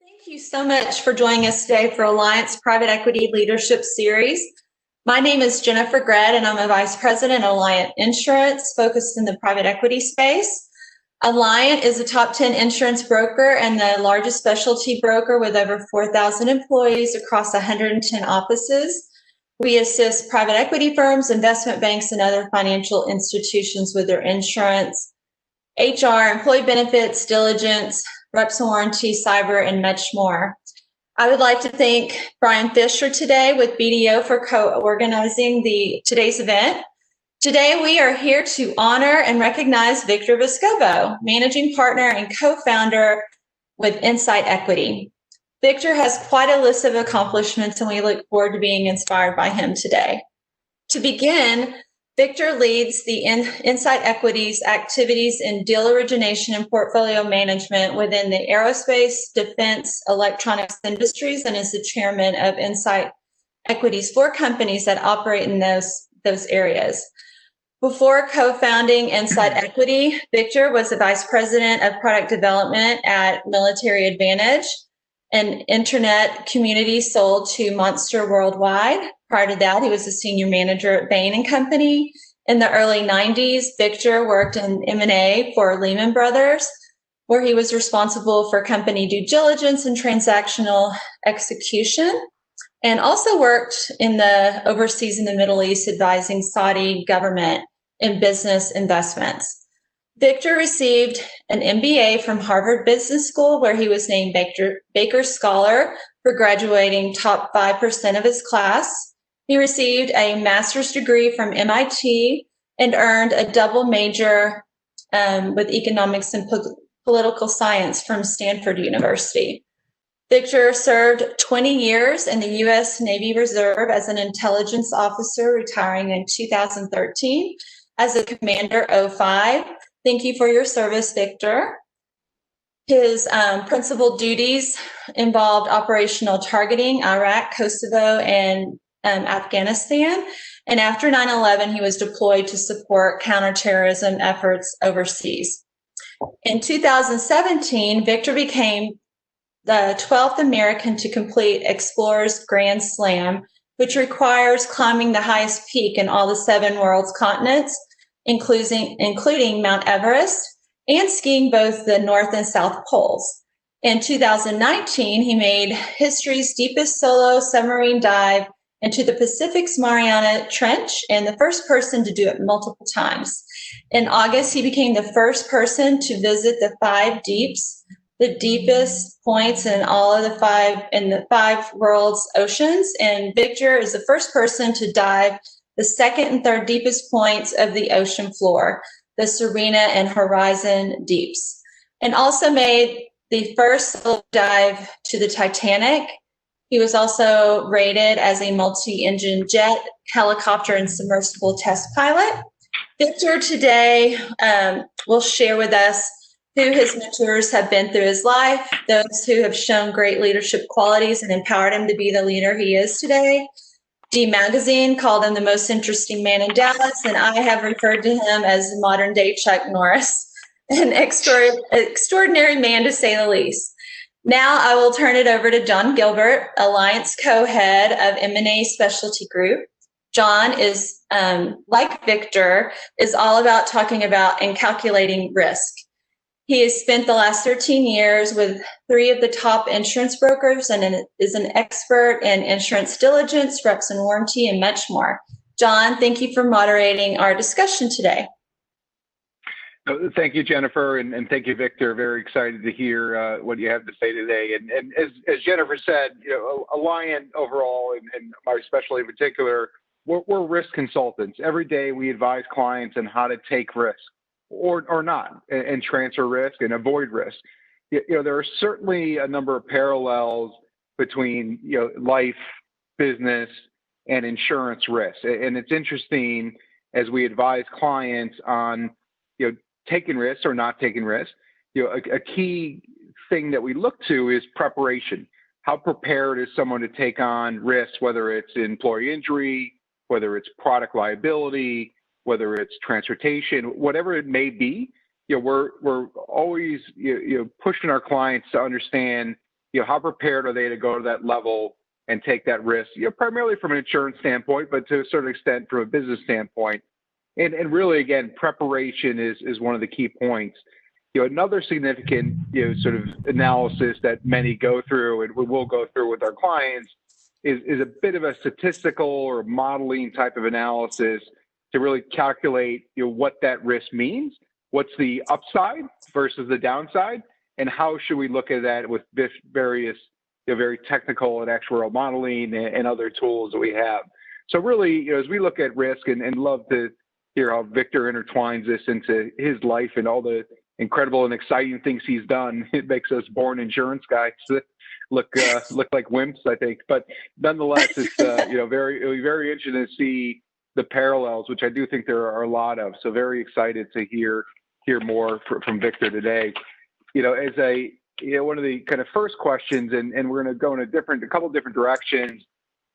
Thank you so much for joining us today for Alliance Private Equity Leadership Series. My name is Jennifer Gredd, and I'm a Vice President at Alliant Insurance, focused in the private equity space. Alliant is a top 10 insurance broker and the largest specialty broker with over 4,000 employees across 110 offices. We assist private equity firms, investment banks, and other financial institutions with their insurance, HR, employee benefits, diligence, reps and warranty, cyber, and much more. I would like to thank Brian Fisher today with BDO for co-organizing today's event. Today, we are here to honor and recognize Victor Vescovo, managing partner and co-founder with Insight Equity. Victor has quite a list of accomplishments, and we look forward to being inspired by him today. To begin, Victor leads the Insight Equity's activities in deal origination and portfolio management within the aerospace, defense, electronics industries, and is the chairman of Insight Equity's 4 companies that operate in those areas. Before co-founding Insight Equity, Victor was the vice president of product development at Military Advantage, an internet community sold to Monster Worldwide. Prior to that, he was a senior manager at Bain & Company. In the early 90s, Victor worked in M&A for Lehman Brothers, where he was responsible for company due diligence and transactional execution, and also worked overseas in the Middle East, advising Saudi government in business investments. Victor received an MBA from Harvard Business School, where he was named Baker Scholar for graduating top 5% of his class. He received a master's degree from MIT and earned a double major with economics and political science from Stanford University. Victor served 20 years in the U.S. Navy Reserve as an intelligence officer, retiring in 2013 as a Commander 05. Thank you for your service, Victor. His principal duties involved operational targeting, Iraq, Kosovo, and Afghanistan. And after 9/11, he was deployed to support counterterrorism efforts overseas. In 2017, Victor became the 12th American to complete Explorer's Grand Slam, which requires climbing the highest peak in all the 7 world's continents, including Mount Everest, and skiing both the North and South Poles. In 2019, he made history's deepest solo submarine dive into the Pacific's Mariana Trench, and the first person to do it multiple times. In August, he became the first person to visit the 5 deeps, the deepest points in all of the 5 world's oceans. And Victor is the first person to dive the 2nd and 3rd deepest points of the ocean floor, the Serena and Horizon deeps, and also made the first solo dive to the Titanic. He was also rated as a multi-engine jet, helicopter, and submersible test pilot. Victor today will share with us who his mentors have been through his life, those who have shown great leadership qualities and empowered him to be the leader he is today. D Magazine called him the most interesting man in Dallas, and I have referred to him as the modern-day Chuck Norris, an extraordinary man to say the least. Now I will turn it over to John Gilbert, Alliance co-head of M&A Specialty Group. John is, like Victor, is all about talking about and calculating risk. He has spent the last 13 years with 3 of the top insurance brokers and is an expert in insurance diligence, reps and warranty, and much more. John, thank you for moderating our discussion today. Thank you, Jennifer, and thank you, Victor. Very excited to hear what you have to say today. And as Jennifer said, Alliant overall, and my specialty in particular, we're risk consultants. Every day we advise clients on how to take risk or not, and transfer risk and avoid risk. There are certainly a number of parallels between life, business, and insurance risk. And it's interesting as we advise clients on taking risks or not taking risks. A key thing that we look to is preparation. How prepared is someone to take on risks, whether it's employee injury, whether it's product liability, whether it's transportation, whatever it may be. We're always pushing our clients to understand how prepared are they to go to that level and take that risk, primarily from an insurance standpoint, but to a certain extent from a business standpoint. And really, again, preparation is one of the key points. Another significant, sort of analysis that many go through and we will go through with our clients is a bit of a statistical or modeling type of analysis to really calculate, what that risk means, what's the upside versus the downside, and how should we look at that with various, very technical and actuarial modeling and other tools that we have. So really, as we look at risk and love to hear how Victor intertwines this into his life and all the incredible and exciting things he's done. It makes us born insurance guys look like wimps, I think. But nonetheless, it's it'll be very interesting to see the parallels, which I do think there are a lot of. So very excited to hear more from Victor today. As one of the kind of first questions, and we're going to go in a couple different directions.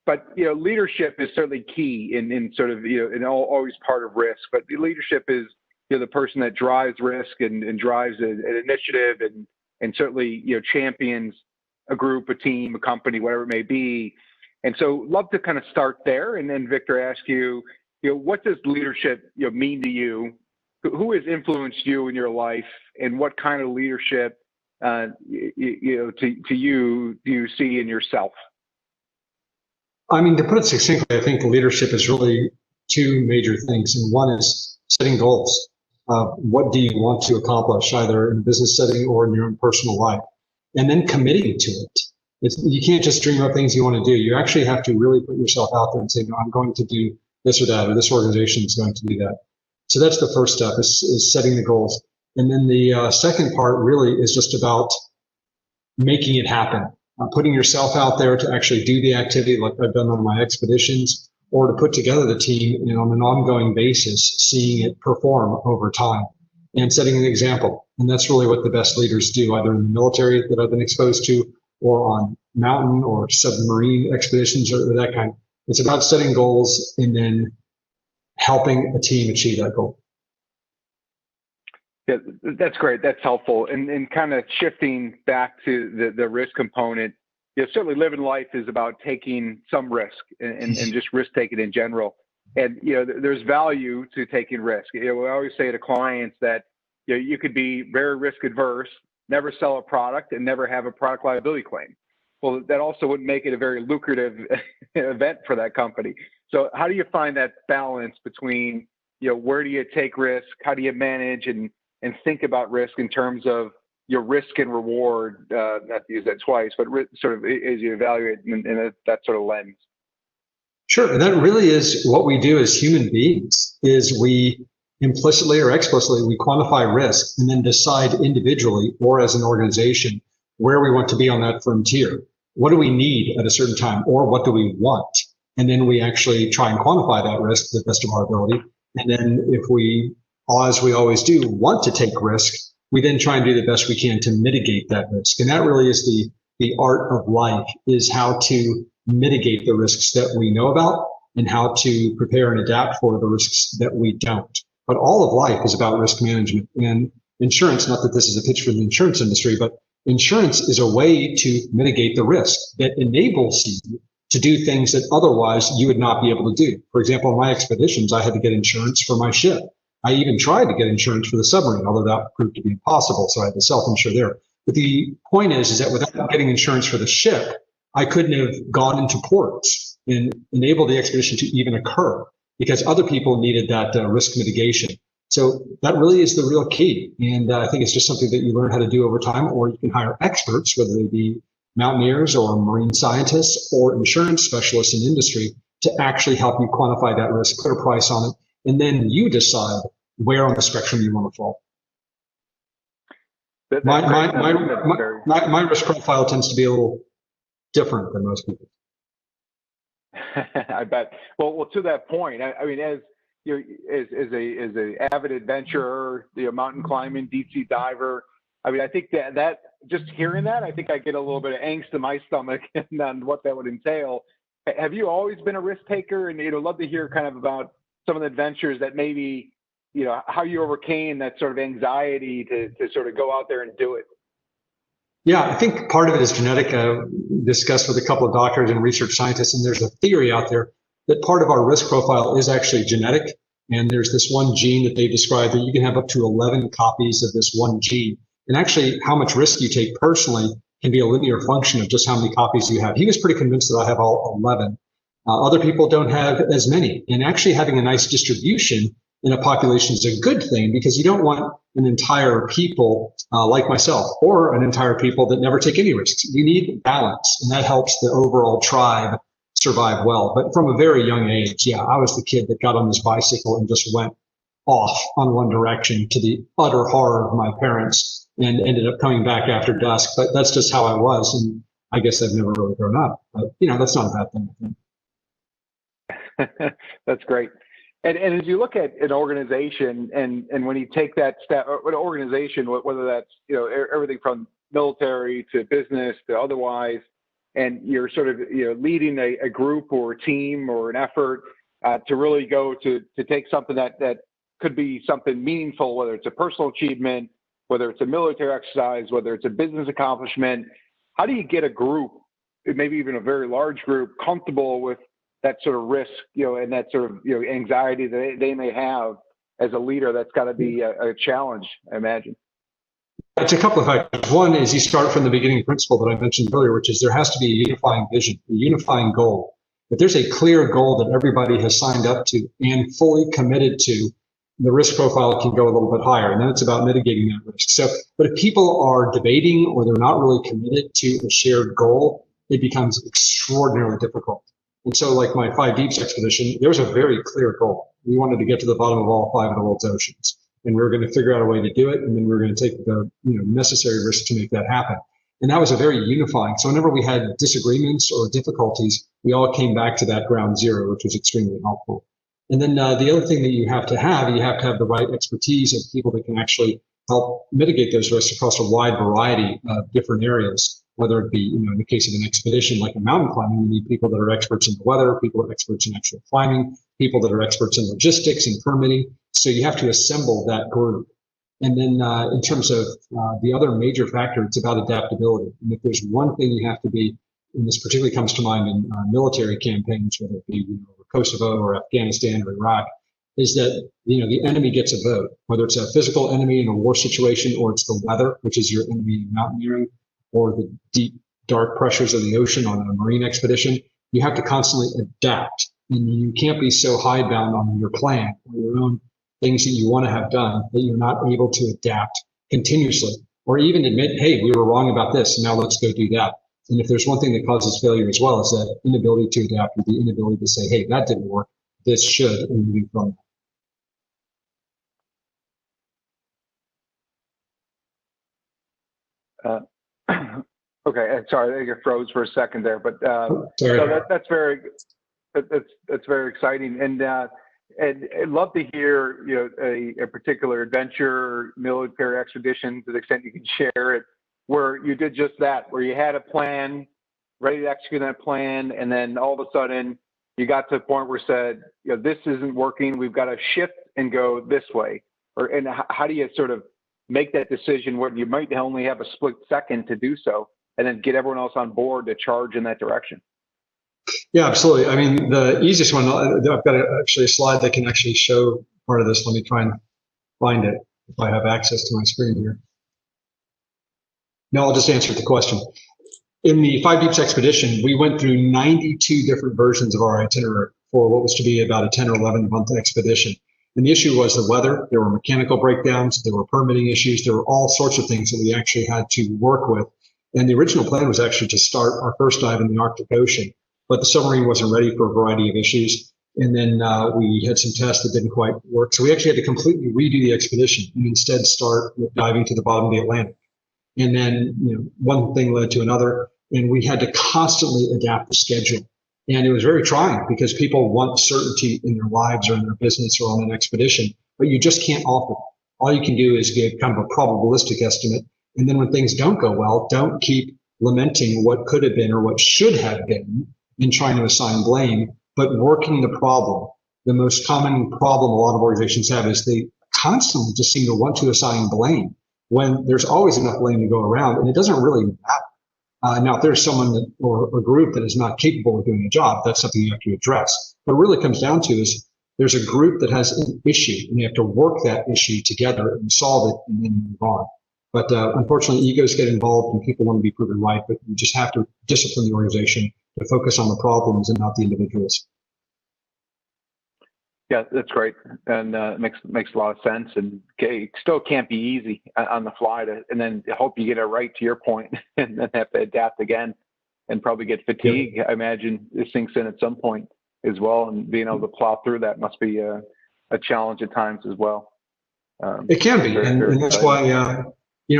But leadership is certainly key in sort of and always part of risk. But the leadership is the person that drives risk and drives an initiative and certainly champions a group, a team, a company, whatever it may be. And so love to kind of start there, and then Victor, ask you, what does leadership mean to you? Who has influenced you in your life, and what kind of leadership to you do you see in yourself? I mean, to put it succinctly, I think leadership is really two major things, and one is setting goals. What do you want to accomplish, either in a business setting or in your own personal life? And then committing to it. You can't just dream up things you want to do. You actually have to really put yourself out there and say, no, I'm going to do this or that, or this organization is going to do that. So that's the first step, is setting the goals. And then the second part really is just about making it happen. Putting yourself out there to actually do the activity like I've done on my expeditions, or to put together the team on an ongoing basis, seeing it perform over time and setting an example. And that's really what the best leaders do, either in the military that I've been exposed to, or on mountain or submarine expeditions or that kind. It's about setting goals and then helping a team achieve that goal. Yeah, that's great. That's helpful. And kind of shifting back to the risk component, certainly living life is about taking some risk and just risk taking in general. And, there's value to taking risk. We always say to clients that, you could be very risk adverse, never sell a product, and never have a product liability claim. Well, that also wouldn't make it a very lucrative event for that company. So how do you find that balance between, where do you take risk? How do you manage and think about risk in terms of your risk and reward, not to use that twice, but sort of as you evaluate in that sort of lens? Sure. And that really is what we do as human beings, is we implicitly or explicitly, we quantify risk and then decide individually or as an organization where we want to be on that frontier. What do we need at a certain time, or what do we want? And then we actually try and quantify that risk to the best of our ability. And then if we, as we always do, want to take risk, we then try and do the best we can to mitigate that risk. And that really is the art of life, is how to mitigate the risks that we know about and how to prepare and adapt for the risks that we don't. But all of life is about risk management. And insurance, not that this is a pitch for the insurance industry, but insurance is a way to mitigate the risk that enables you to do things that otherwise you would not be able to do. For example, on my expeditions, I had to get insurance for my ship. I even tried to get insurance for the submarine, although that proved to be impossible, so I had to self-insure there. But the point is that without getting insurance for the ship, I couldn't have gone into ports and enabled the expedition to even occur, because other people needed that risk mitigation. So that really is the real key. And I think it's just something that you learn how to do over time, or you can hire experts, whether they be mountaineers or marine scientists or insurance specialists in industry, to actually help you quantify that risk, put a price on it, and then you decide where on the spectrum you want to fall. My risk profile tends to be a little different than most people. I bet. Well, to that point, I mean, as a avid adventurer, mountain climbing, deep sea diver, I mean, I think that just hearing that, I think I get a little bit of angst in my stomach on what that would entail. Have you always been a risk taker? And love to hear kind of about some of the adventures that maybe, how you overcame that sort of anxiety to sort of go out there and do it. Yeah, I think part of it is genetic. Discussed with a couple of doctors and research scientists, and there's a theory out there that part of our risk profile is actually genetic. And there's this one gene that they described that you can have up to 11 copies of this one gene. And actually, how much risk you take personally can be a linear function of just how many copies you have. He was pretty convinced that I have all 11. Other people don't have as many. And actually having a nice distribution in a population is a good thing, because you don't want an entire people like myself, or an entire people that never take any risks. You need balance, and that helps the overall tribe survive well. But from a very young age, yeah, I was the kid that got on this bicycle and just went off on one direction, to the utter horror of my parents, and ended up coming back after dusk. But that's just how I was, and I guess I've never really grown up. But that's not a bad thing. That's great. And as you look at an organization, and when you take that step, an organization, whether that's everything from military to business to otherwise, and you're sort of leading a group or a team or an effort to really go to take something that could be something meaningful, whether it's a personal achievement, whether it's a military exercise, whether it's a business accomplishment. How do you get a group, maybe even a very large group, comfortable with that sort of risk, and that sort of anxiety that they may have as a leader? That's got to be a challenge, I imagine. It's a couple of factors. One is you start from the beginning principle that I mentioned earlier, which is there has to be a unifying vision, a unifying goal. If there's a clear goal that everybody has signed up to and fully committed to, the risk profile can go a little bit higher, and then it's about mitigating that risk. So, but if people are debating or they're not really committed to a shared goal, it becomes extraordinarily difficult. And so, like my 5 Deeps expedition, there was a very clear goal. We wanted to get to the bottom of all 5 of the world's oceans, and we were going to figure out a way to do it, and then we were going to take the necessary risk to make that happen. And that was a very unifying. So whenever we had disagreements or difficulties, we all came back to that ground zero, which was extremely helpful. And then the other thing that you have to have the right expertise of people that can actually help mitigate those risks across a wide variety of different areas, whether it be, in the case of an expedition like a mountain climbing, you need people that are experts in the weather, people that are experts in actual climbing, people that are experts in logistics and permitting. So you have to assemble that group. And then in terms of the other major factor, it's about adaptability. And if there's one thing you have to be, and this particularly comes to mind in military campaigns, whether it be Kosovo or Afghanistan or Iraq, is that the enemy gets a vote, whether it's a physical enemy in a war situation, or it's the weather, which is your enemy in mountaineering, or the deep, dark pressures of the ocean on a marine expedition. You have to constantly adapt, and you can't be so hidebound on your plan or your own things that you want to have done that you're not able to adapt continuously, or even admit, hey, we were wrong about this, now let's go do that. And if there's one thing that causes failure as well, is that inability to adapt, or the inability to say, hey, that didn't work, this should, and moving from that. Okay, sorry, I think it froze for a second there, but so that's very exciting, and I'd love to hear a particular adventure, military expedition, to the extent you can share it, where you did just that, where you had a plan, ready to execute that plan, and then all of a sudden you got to a point where you said, this isn't working, we've got to shift and go this way, and how do you sort of make that decision where you might only have a split second to do so, and then get everyone else on board to charge in that direction? Yeah, absolutely. I mean, the easiest one, I've got actually a slide that can actually show part of this. Let me try and find it if I have access to my screen here. No, I'll just answer the question. In the 5 Deeps expedition, we went through 92 different versions of our itinerary for what was to be about a 10 or 11 month expedition. And the issue was the weather. There were mechanical breakdowns, there were permitting issues, there were all sorts of things that we actually had to work with. And the original plan was actually to start our first dive in the Arctic Ocean, but the submarine wasn't ready for a variety of issues. And then we had some tests that didn't quite work. So we actually had to completely redo the expedition and instead start with diving to the bottom of the Atlantic. And then one thing led to another, and we had to constantly adapt the schedule. And it was very trying because people want certainty in their lives or in their business or on an expedition, but you just can't offer that. All you can do is give kind of a probabilistic estimate. And then when things don't go well, don't keep lamenting what could have been or what should have been and trying to assign blame, but working the problem. The most common problem a lot of organizations have is they constantly just seem to want to assign blame. when there's always enough land to go around, and it doesn't really matter. Now, if there's someone that, or a group that is not capable of doing a job, that's something you have to address. What it really comes down to is there's a group that has an issue, and they have to work that issue together and solve it and then move on. But unfortunately, egos get involved and people want to be proven right, but you just have to discipline the organization to focus on the problems and not the individuals. Yeah, that's great, and makes a lot of sense. And it still can't be easy on the fly and then hope you get it right, to your point, and then have to adapt again, and probably get fatigue. Yep. I imagine it sinks in at some point as well, and being able to plow through that must be a challenge at times as well. It can be, and that's why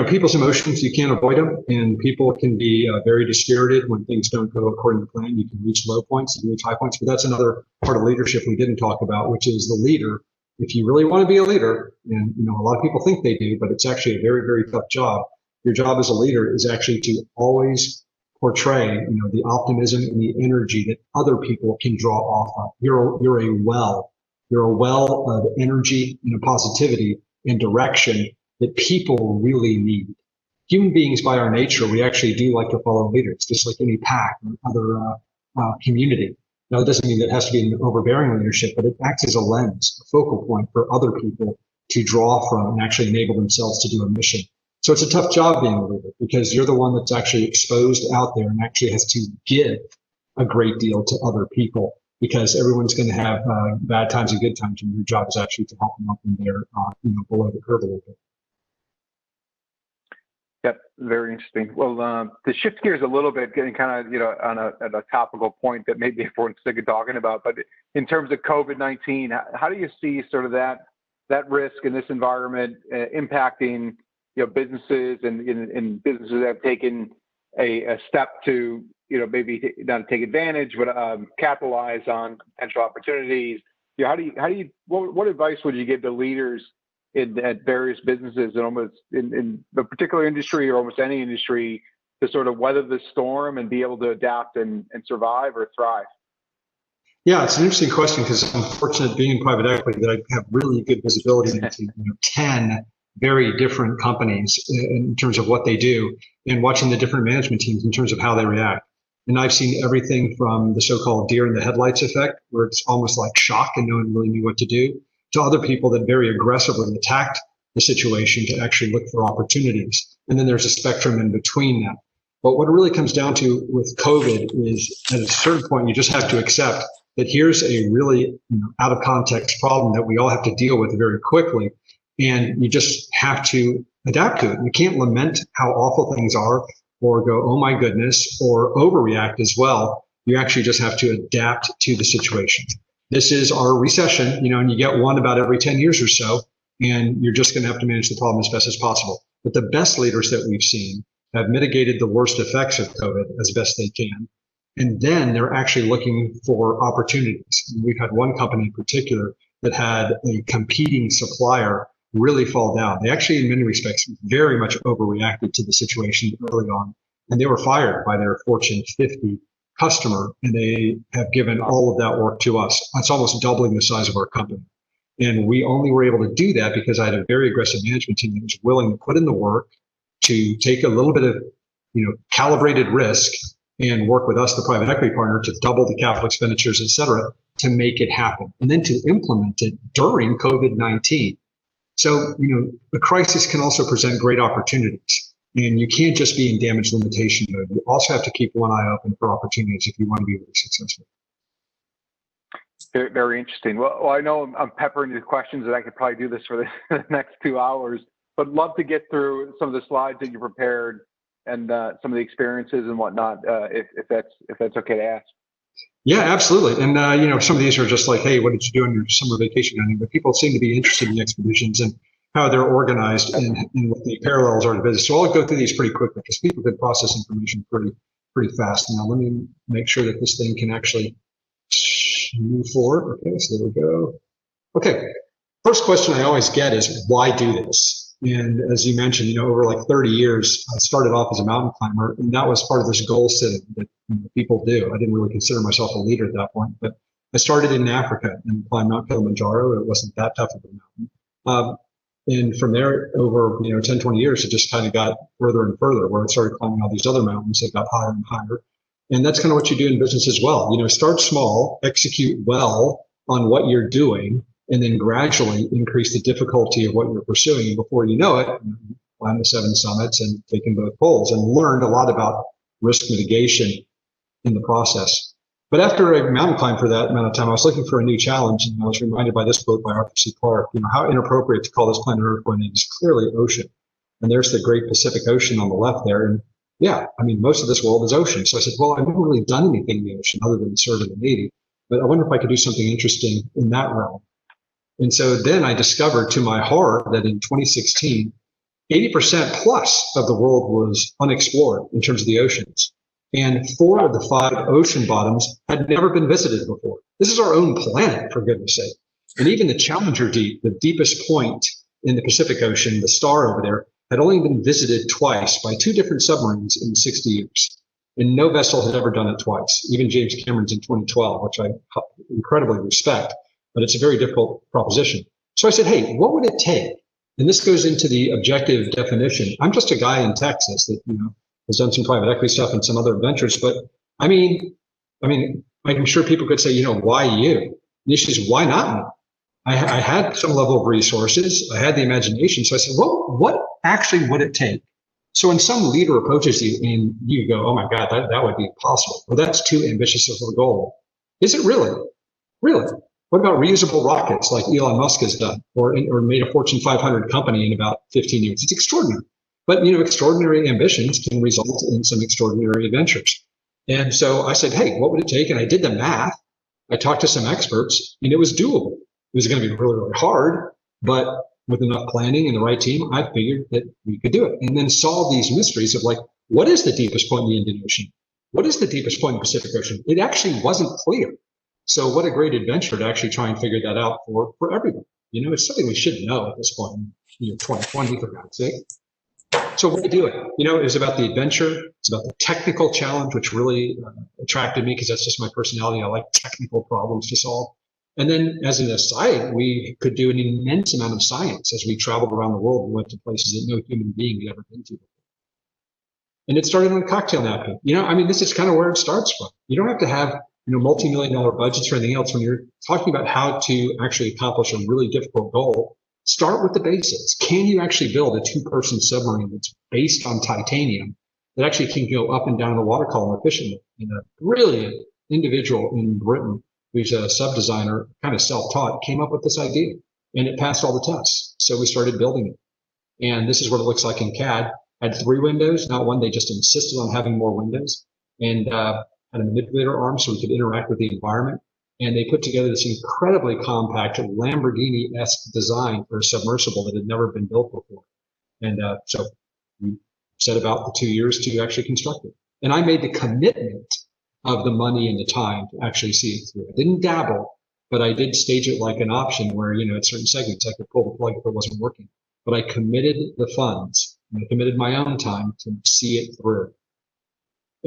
people's emotions, you can't avoid them, and people can be very dispirited when things don't go according to plan. You can reach low points, you can reach high points, but that's another part of leadership we didn't talk about, which is the leader. If you really want to be a leader, and a lot of people think they do, but it's actually a very, very tough job. Your job as a leader is actually to always portray, the optimism and the energy that other people can draw off of. You're a well of energy, positivity and direction that people really need. Human beings, by our nature, we actually do like to follow leaders, just like any pack or other community. Now, it doesn't mean that it has to be an overbearing leadership, but it acts as a lens, a focal point for other people to draw from and actually enable themselves to do a mission. So it's a tough job being a leader, because you're the one that's actually exposed out there and actually has to give a great deal to other people, because everyone's going to have bad times and good times, and your job is actually to help them up in their, below the curve a little bit. Yep, very interesting. Well, to shift gears a little bit, getting kind of, on a topical point that maybe everyone's sick of talking about, but in terms of COVID-19, how do you see sort of that risk in this environment impacting, businesses and businesses that have taken a step to, maybe not take advantage, but capitalize on potential opportunities? What advice would you give to leaders at various businesses and almost in a particular industry or almost any industry to sort of weather the storm and be able to adapt and survive or thrive? Yeah, it's an interesting question, because I'm fortunate being in private equity that I have really good visibility into 10 very different companies in terms of what they do, and watching the different management teams in terms of how they react. And I've seen everything from the so-called deer in the headlights effect, where it's almost like shock and no one really knew what to do, to other people that very aggressively attacked the situation to actually look for opportunities. And then there's a spectrum in between that. But what it really comes down to with COVID is, at a certain point, you just have to accept that here's a really out of context problem that we all have to deal with very quickly. And you just have to adapt to it. You can't lament how awful things are or go, oh my goodness, or overreact as well. You actually just have to adapt to the situation. This is our recession, and you get one about every 10 years or so, and you're just going to have to manage the problem as best as possible. But the best leaders that we've seen have mitigated the worst effects of COVID as best they can. And then they're actually looking for opportunities. And we've had one company in particular that had a competing supplier really fall down. They actually, in many respects, very much overreacted to the situation early on, and they were fired by their Fortune 50 customer, and they have given all of that work to us. That's almost doubling the size of our company. And we only were able to do that because I had a very aggressive management team that was willing to put in the work to take a little bit of, calibrated risk and work with us, the private equity partner, to double the capital expenditures, et cetera, to make it happen, and then to implement it during COVID-19. So, the crisis can also present great opportunities. And you can't just be in damage limitation mode. You also have to keep one eye open for opportunities if you want to be really successful. Very, very interesting. Well, I know I'm peppering you with questions, and I could probably do this for the next 2 hours, but love to get through some of the slides that you prepared and some of the experiences and whatnot, if that's okay to ask. Yeah, absolutely. And, some of these are just like, hey, what did you do on your summer vacation? But people seem to be interested in the expeditions and how they're organized and what the parallels are to business. So I'll go through these pretty quickly because people can process information pretty fast. Now, let me make sure that this thing can actually move forward. Okay, so there we go. Okay, first question I always get is, why do this? And as you mentioned, over like 30 years, I started off as a mountain climber, and that was part of this goal setting that people do. I didn't really consider myself a leader at that point, but I started in Africa and climbed Mount Kilimanjaro. It wasn't that tough of a mountain. And from there, over 10, 20 years, it just kind of got further and further, where it started climbing all these other mountains that got higher and higher. And that's kind of what you do in business as well. Start small, execute well on what you're doing, and then gradually increase the difficulty of what you're pursuing. And before you know it, you climb the 7 summits and taken both poles and learned a lot about risk mitigation in the process. But after a mountain climb for that amount of time, I was looking for a new challenge, and I was reminded by this quote by Arthur C. Clarke, how inappropriate to call this planet Earth when it is clearly ocean. And there's the great Pacific Ocean on the left there. And yeah, most of this world is ocean. So I said, well, I've never really done anything in the ocean other than serve in the Navy, but I wonder if I could do something interesting in that realm. And so then I discovered, to my horror, that in 2016, 80% plus of the world was unexplored in terms of the oceans. And 4 of the 5 ocean bottoms had never been visited before. This is our own planet, for goodness sake. And even the Challenger Deep, the deepest point in the Pacific Ocean, the star over there, had only been visited twice by 2 different submarines in 60 years. And no vessel had ever done it twice, even James Cameron's in 2012, which I incredibly respect, but it's a very difficult proposition. So I said, hey, what would it take? And this goes into the objective definition. I'm just a guy in Texas that, has done some private equity stuff and some other ventures, but I'm sure people could say, why you? The issue is, why not me? I had some level of resources. I had the imagination. So I said, well, what actually would it take? So when some leader approaches you and you go, oh my God, that would be impossible. Well, that's too ambitious of a goal. Is it really? Really? What about reusable rockets like Elon Musk has done, or made a Fortune 500 company in about 15 years? It's extraordinary. But, extraordinary ambitions can result in some extraordinary adventures. And so I said, hey, what would it take? And I did the math. I talked to some experts, and it was doable. It was going to be really, really hard, but with enough planning and the right team, I figured that we could do it. And then solve these mysteries of what is the deepest point in the Indian Ocean? What is the deepest point in the Pacific Ocean? It actually wasn't clear. So what a great adventure to actually try and figure that out for everyone. It's something we should know at this point in 2020, for God's sake. So what do we do it? It was about the adventure. It's about the technical challenge, which really attracted me because that's just my personality. I like technical problems to solve. And then as an aside, we could do an immense amount of science as we traveled around the world and went to places that no human being had ever been to before. And it started on a cocktail napkin. This is kind of where it starts from. You don't have to have, multi-million-dollar budgets or anything else when you're talking about how to actually accomplish a really difficult goal. Start with the basics. Can you actually build a 2-person submarine that's based on titanium that actually can go up and down the water column efficiently? And a brilliant individual in Britain, who's a sub designer, kind of self-taught, came up with this idea, and it passed all the tests. So we started building it. And this is what it looks like in CAD. Had 3 windows, not one. They just insisted on having more windows, and had a manipulator arm so we could interact with the environment. And they put together this incredibly compact Lamborghini-esque design for a submersible that had never been built before. And so we set about the 2 years to actually construct it. And I made the commitment of the money and the time to actually see it through. I didn't dabble, but I did stage it like an option where, at certain segments, I could pull the plug if it wasn't working. But I committed the funds, and I committed my own time to see it through.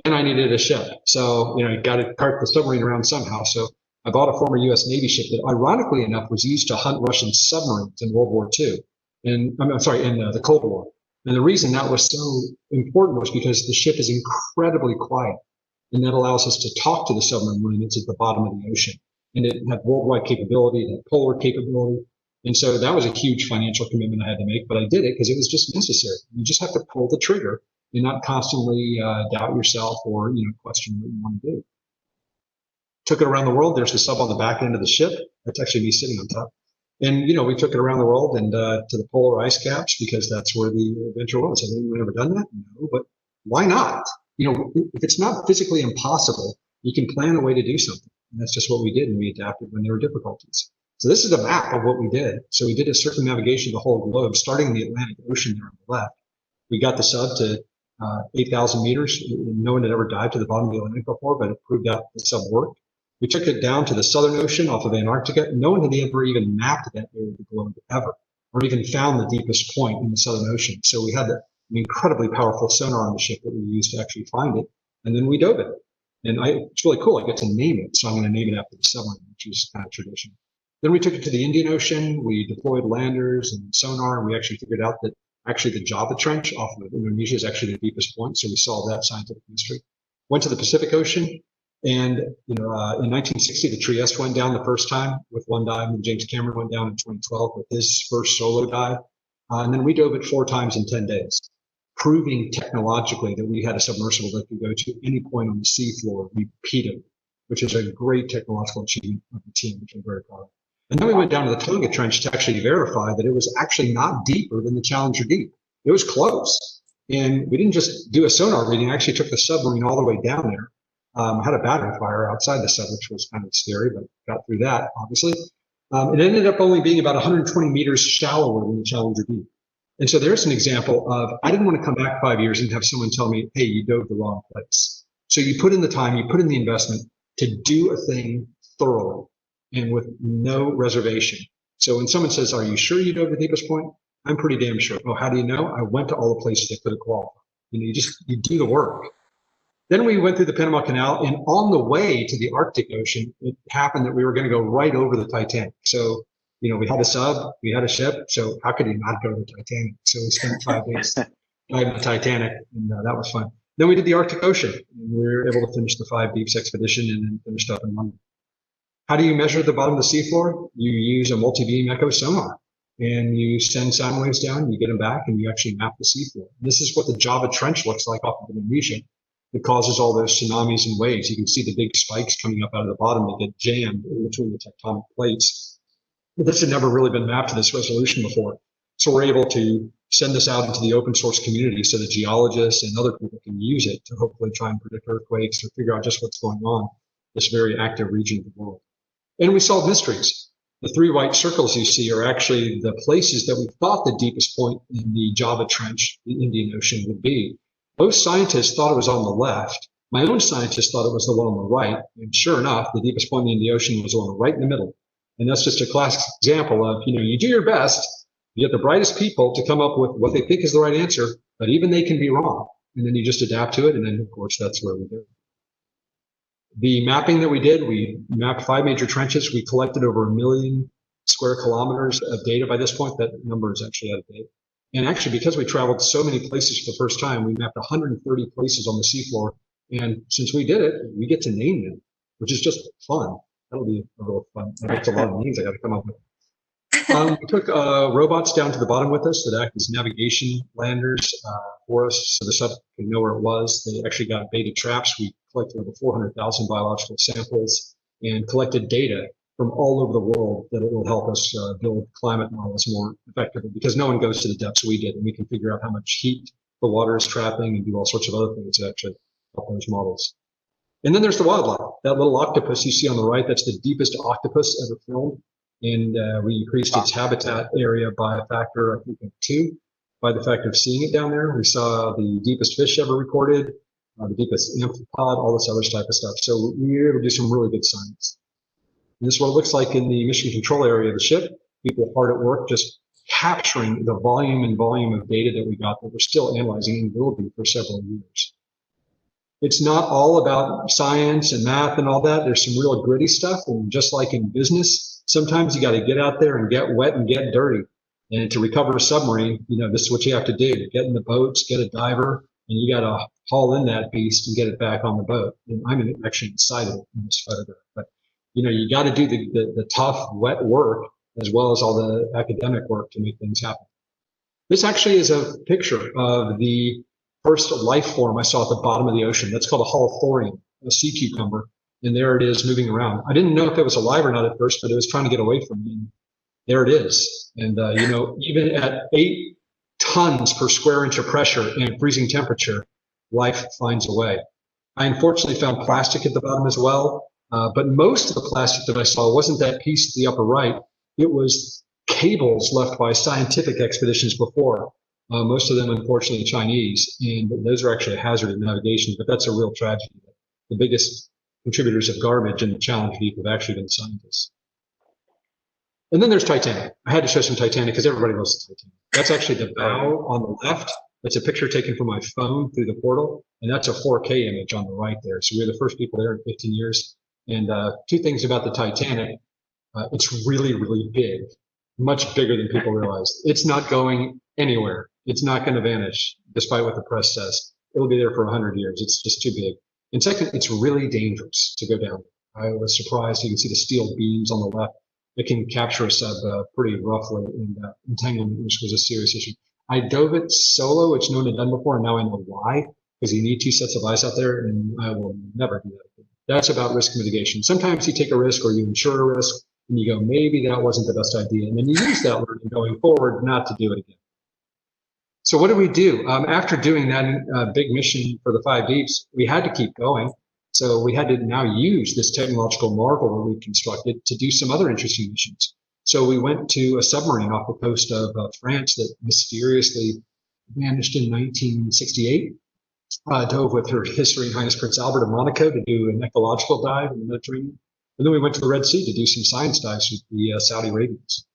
And I needed a ship. So, I got to cart the submarine around somehow. So I bought a former U.S. Navy ship that, ironically enough, was used to hunt Russian submarines in World War II. And in the Cold War. And the reason that was so important was because the ship is incredibly quiet. And that allows us to talk to the submarine when it's at the bottom of the ocean. And it had worldwide capability, it had polar capability. And so that was a huge financial commitment I had to make, but I did it because it was just necessary. You just have to pull the trigger and not constantly doubt yourself or question what you want to do. Took it around the world. There's the sub on the back end of the ship. That's actually me sitting on top. And we took it around the world and to the polar ice caps because that's where the adventure was. Has anyone ever done that? No, but why not? If it's not physically impossible, you can plan a way to do something. And that's just what we did, and we adapted when there were difficulties. So this is a map of what we did. So we did a circumnavigation of the whole globe, starting in the Atlantic Ocean there on the left. We got the sub to 8,000 meters. No one had ever dived to the bottom of the Atlantic before, but it proved out the sub worked. We took it down to the Southern Ocean off of Antarctica. No one had ever even mapped that area of the globe ever, or even found the deepest point in the Southern Ocean. So we had an incredibly powerful sonar on the ship that we used to actually find it, and then we dove it. And it's really cool. I get to name it, so I'm going to name it after the submarine, which is kind of tradition. Then we took it to the Indian Ocean. We deployed landers and sonar, and we actually figured out that actually the Java Trench off of Indonesia is actually the deepest point. So we solved that scientific mystery. Went to the Pacific Ocean, and in 1960, the Trieste went down the first time with one dive, and James Cameron went down in 2012 with his first solo dive. And then we dove it 4 times in 10 days, proving technologically that we had a submersible that could go to any point on the seafloor repeatedly, which is a great technological achievement of the team, which I'm very proud of. And then we went down to the Tonga Trench to actually verify that it was actually not deeper than the Challenger Deep. It was close. And we didn't just do a sonar reading, I actually took the submarine all the way down there. Had a battery fire outside the sub, which was kind of scary, but got through that, obviously. It ended up only being about 120 meters shallower than the Challenger Deep. And so there's an example of, I didn't want to come back 5 years and have someone tell me, hey, you dove the wrong place. So you put in the time, you put in the investment to do a thing thoroughly and with no reservation. So when someone says, are you sure you dove the deepest point? I'm pretty damn sure. Oh, how do you know? I went to all the places that could have qualified. You do the work. Then we went through the Panama Canal, and on the way to the Arctic Ocean, it happened that we were going to go right over the Titanic. So, we had a sub, we had a ship, so how could you not go to the Titanic? So we spent 5 days diving the Titanic, and that was fun. Then we did the Arctic Ocean, and we were able to finish the 5 Deeps expedition and then finished up in London. How do you measure the bottom of the seafloor? You use a multi-beam echo sonar, and you send sound waves down, you get them back, and you actually map the seafloor. This is what the Java Trench looks like off of Indonesia. It causes all those tsunamis and waves. You can see the big spikes coming up out of the bottom that get jammed in between the tectonic plates. But this had never really been mapped to this resolution before. So we're able to send this out into the open source community so that geologists and other people can use it to hopefully try and predict earthquakes or figure out just what's going on in this very active region of the world. And we solve mysteries. The 3 white circles you see are actually the places that we thought the deepest point in the Java Trench, the Indian Ocean, would be. Most scientists thought it was on the left. My own scientists thought it was the one on the right. And sure enough, the deepest point in the Indian Ocean was on the right in the middle. And that's just a classic example of, you do your best, you get the brightest people to come up with what they think is the right answer, but even they can be wrong. And then you just adapt to it. And then, of course, that's where we do. The mapping that we did, we mapped 5 major trenches. We collected over 1 million square kilometers of data by this point. That number is actually out of date. And actually, because we traveled so many places for the first time, we mapped 130 places on the seafloor. And since we did it, we get to name them, which is just fun. That'll be a real fun. That's a lot of names I got to come up with. We took robots down to the bottom with us that act as navigation landers for us, so the sub could know where it was. They actually got baited traps. We collected over 400,000 biological samples and collected data from all over the world that it will help us build climate models more effectively, because no one goes to the depths we did, and we can figure out how much heat the water is trapping and do all sorts of other things to actually help those models. And then there's the wildlife. That little octopus you see on the right, that's the deepest octopus ever filmed. And we increased its habitat area by a factor, I think, of 2 by the fact of seeing it down there. We saw the deepest fish ever recorded, the deepest amphipod, all this other type of stuff. So we were able to do some really good science. And this is what it looks like in the mission control area of the ship. People hard at work just capturing the volume of data that we got that we're still analyzing and will be for several years. It's not all about science and math and all that. There's some real gritty stuff. And just like in business, sometimes you got to get out there and get wet and get dirty. And to recover a submarine, this is what you have to do. Get in the boats, get a diver, and you got to haul in that beast and get it back on the boat. And I'm actually inside of it in this photograph. But, you got to do the tough, wet work as well as all the academic work to make things happen. This actually is a picture of the first life form I saw at the bottom of the ocean. That's called a holothorian, a sea cucumber. And there it is moving around. I didn't know if it was alive or not at first, but it was trying to get away from me. And there it is. And, even at 8 tons per square inch of pressure and freezing temperature, life finds a way. I unfortunately found plastic at the bottom as well. But most of the plastic that I saw wasn't that piece at the upper right. It was cables left by scientific expeditions before. Most of them, unfortunately, Chinese. And those are actually a hazard in navigation, but that's a real tragedy. The biggest contributors of garbage in the Challenge Deep have actually been scientists. And then there's Titanic. I had to show some Titanic because everybody loves the Titanic. That's actually the bow on the left. That's a picture taken from my phone through the portal. And that's a 4K image on the right there. So we were the first people there in 15 years. And 2 things about the Titanic. It's really, really big, much bigger than people realize. It's not going anywhere. It's not going to vanish, despite what the press says. It'll be there for 100 years. It's just too big. And second, it's really dangerous to go down. I was surprised. You can see the steel beams on the left. It can capture a sub pretty roughly, and entanglement, which was a serious issue. I dove it solo, which no one had done before, and now I know why, because you need two sets of eyes out there, and I will never do that again. That's about risk mitigation. Sometimes you take a risk or you insure a risk, and you go, maybe that wasn't the best idea, and then you use that learning going forward not to do it again. So what did we do? After doing that big mission for the 5 deeps, we had to keep going. So we had to now use this technological marvel that we constructed to do some other interesting missions. So we went to a submarine off the coast of France that mysteriously vanished in 1968. Dove with Her History and Highness Prince Albert of Monaco to do an ecological dive in the Mediterranean. And then we went to the Red Sea to do some science dives with the Saudi Arabians.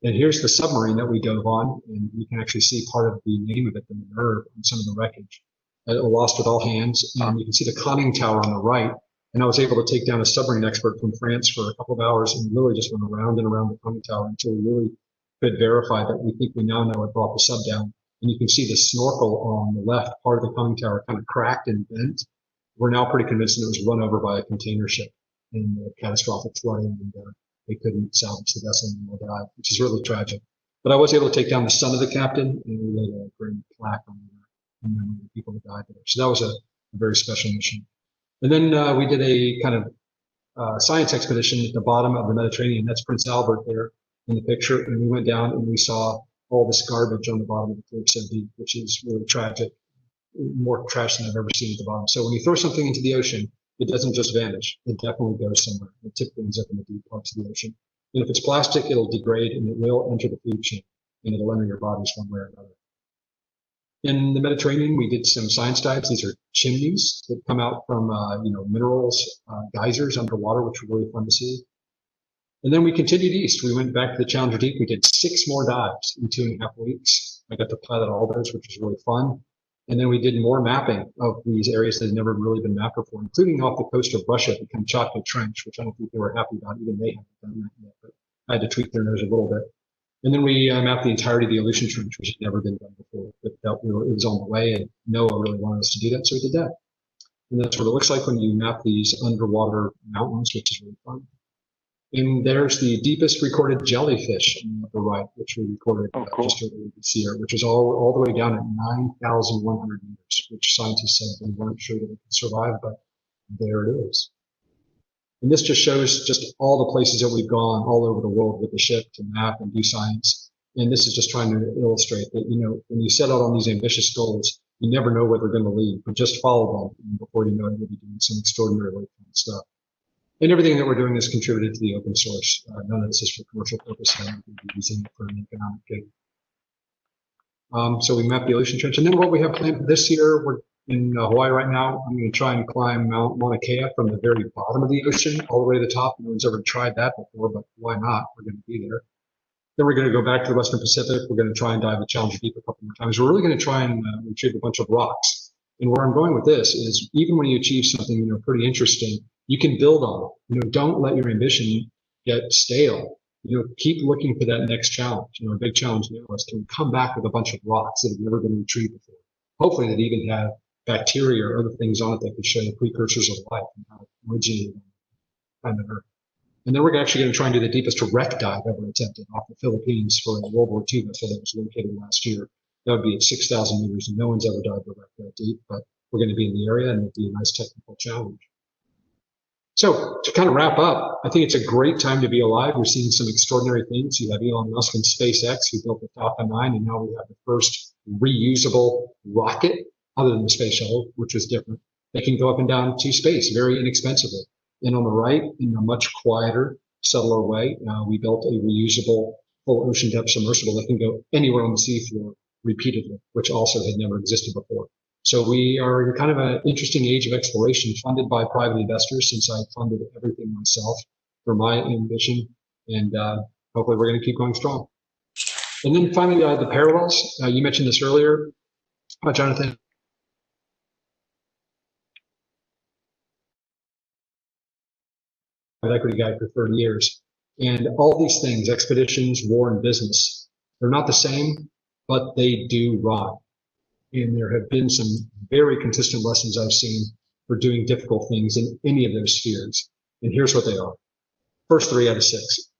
And here's the submarine that we dove on, and you can actually see part of the name of it, the Minerve, and some of the wreckage. Lost with all hands, and you can see the conning tower on the right. And I was able to take down a submarine expert from France for a couple of hours and really just went around and around the conning tower until we really could verify that we think we now know what brought the sub down. And you can see the snorkel on the left part of the conning tower kind of cracked and bent. We're now pretty convinced that it was run over by a container ship in catastrophic flooding, and they couldn't salvage the vessel and they died, which is really tragic. But I was able to take down the son of the captain, and we laid a great plaque on the the people that died there. So that was a very special mission. And then we did a kind of science expedition at the bottom of the Mediterranean. That's Prince Albert there in the picture. And we went down and we saw all this garbage on the bottom of the clear so deep, which is really tragic, more trash than I've ever seen at the bottom. So when you throw something into the ocean, it doesn't just vanish. It definitely goes somewhere. It typically ends up in the deep parts of the ocean. And if it's plastic, it'll degrade and it will enter the food chain, and it'll enter your bodies one way or another. In the Mediterranean, we did some science dives. These are chimneys that come out from, minerals, geysers underwater, which were really fun to see. And then we continued east. We went back to the Challenger Deep. We did 6 more dives in 2.5 weeks. I got to pilot all those, which was really fun. And then we did more mapping of these areas that had never really been mapped before, including off the coast of Russia at the Kamchatka Trench, which I don't think they were happy about. Even they haven't done that yet, but I had to tweak their nose a little bit. And then we mapped the entirety of the Aleutian Trench, which had never been done before. But it was on the way, and NOAA really wanted us to do that, so we did that. And that's what it looks like when you map these underwater mountains, which is really fun. And there's the deepest recorded jellyfish on the right, which we recorded just earlier this year, which is all the way down at 9,100 meters, which scientists said they weren't sure that it could survive, but there it is. And this just shows just all the places that we've gone all over the world with the ship to map and do science. And this is just trying to illustrate that, when you set out on these ambitious goals, you never know where they're going to lead, but just follow them. And before you know it, you'll be doing some extraordinarily fun stuff. And everything that we're doing is contributed to the open source. None of this is for commercial purpose. I'm using it for an economic gain. So we mapped the Aleutian Trench. And then what we have planned for this year, we're in Hawaii right now. I'm going to try and climb Mount Mauna Kea from the very bottom of the ocean all the way to the top. No one's ever tried that before, but why not? We're going to be there. Then we're going to go back to the Western Pacific. We're going to try and dive the Challenger Deep a couple more times. We're really going to try and retrieve a bunch of rocks. And where I'm going with this is even when you achieve something, pretty interesting, you can build on it. Don't let your ambition get stale. Keep looking for that next challenge. A big challenge now is to come back with a bunch of rocks that have never been retrieved before. Hopefully that even have bacteria or other things on it that could show the precursors of life and how it originated on the Earth. And then we're actually going to try and do the deepest wreck dive ever attempted off the Philippines for a World War II vessel that was located last year. That would be at 6,000 meters, and no one's ever dived a wreck that deep, but we're going to be in the area, and it'll be a nice technical challenge. So to kind of wrap up, I think it's a great time to be alive. We're seeing some extraordinary things. You have Elon Musk and SpaceX, who built the Falcon 9, and now we have the first reusable rocket, other than the space shuttle, which is different. They can go up and down to space very inexpensively. And on the right, in a much quieter, subtler way, we built a reusable full ocean depth submersible that can go anywhere on the seafloor repeatedly, which also had never existed before. So we are in kind of an interesting age of exploration, funded by private investors, since I funded everything myself for my ambition. And hopefully we're going to keep going strong. And then finally, the parallels. You mentioned this earlier, Jonathan. Equity guy for 30 years. And all these things, expeditions, war, and business, they're not the same, but they do rhyme. And there have been some very consistent lessons I've seen for doing difficult things in any of those spheres. And here's what they are. First 3 out of 6.